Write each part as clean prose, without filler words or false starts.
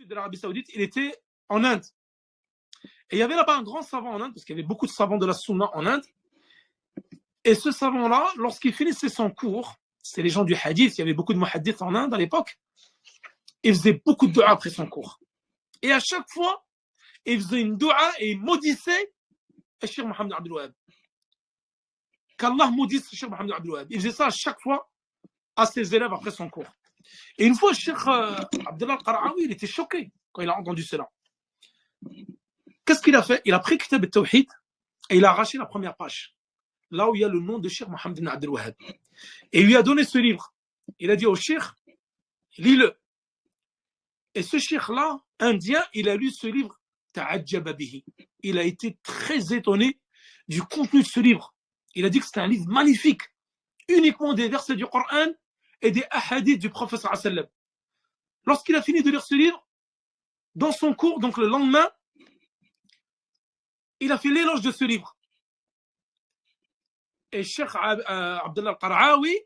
de l'Arabie Saoudite, il était en Inde. Et il y avait là-bas un grand savant en Inde, parce qu'il y avait beaucoup de savants de la Sunna en Inde. Et ce savant-là, lorsqu'il finissait son cours, c'était les gens du hadith, il y avait beaucoup de muhaddiths en Inde à l'époque, il faisait beaucoup de dua après son cours. Et à chaque fois, il faisait une dua et il maudissait le Cheikh Mohammed Abdel Wahab. Qu'Allah maudisse le Cheikh Mohammed Abdel Wahab. Il faisait ça à chaque fois à ses élèves après son cours. Et une fois, le Cheikh Abdullah al-Qara'awi, il était choqué quand il a entendu cela. Qu'est-ce qu'il a fait? Il a pris Kitab al-Tawhid et il a arraché la première page, là où il y a le nom de Cheikh Mohammed ibn Abdel Wahab. Et il lui a donné ce livre. Il a dit au Cheikh, lis-le. Et ce Cheikh-là, indien, il a lu ce livre, Ta'ajjaba bihi. Il a été très étonné du contenu de ce livre. Il a dit que c'était un livre magnifique, uniquement des versets du Coran et des hadiths du prophète sallallahu alayhi wa sallam. Lorsqu'il a fini de lire ce livre, dans son cours, donc le lendemain, il a fait l'éloge de ce livre. Et Cheikh Abdullah al-Qara'awi,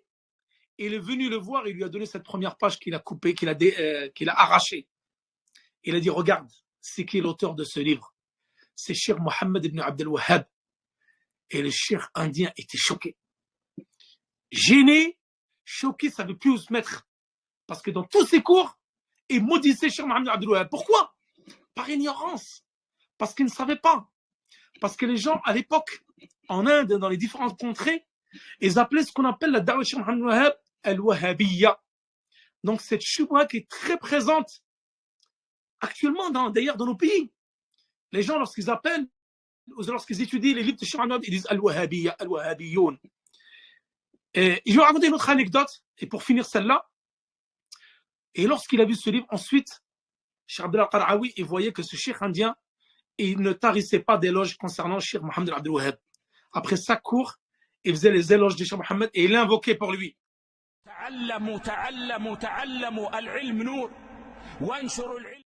il est venu le voir et il lui a donné cette première page qu'il a coupée, qu'il a arrachée. Il a dit, regarde, c'est qui l'auteur de ce livre? C'est Cheikh Mohammed ibn Abdel Wahhab. Et le cheikh indien était choqué. Gêné, choqué, ça ne veut plus où se mettre. Parce que dans tous ses cours, il maudissait Cheikh Mohammed Abdel Wahhab. Pourquoi? Par ignorance. Parce qu'il ne savait pas. Parce que les gens, à l'époque, en Inde, dans les différentes contrées, ils appelaient ce qu'on appelle la da'wa Cheikh Mohammed Wahhab al-Wahhabiyya. Donc cette choubha qui est très présente actuellement, d'ailleurs, dans nos pays. Les gens, lorsqu'ils appellent, ou lorsqu'ils étudient les livres de Cheikh Mohammed Wahhab, ils disent al-Wahhabiyya, al-Wahhabiyyoun. Et je vais raconter une autre anecdote, et pour finir celle-là. Et lorsqu'il a vu ce livre, ensuite, Cheikh Abdullah al-Qara'awi, il voyait que ce cheikh indien, il ne tarissait pas d'éloges concernant Cheikh Mohammed Abdel Wahhab. Après sa cour, il faisait les éloges de Cheikh Mohammed et il l'invoquait pour lui.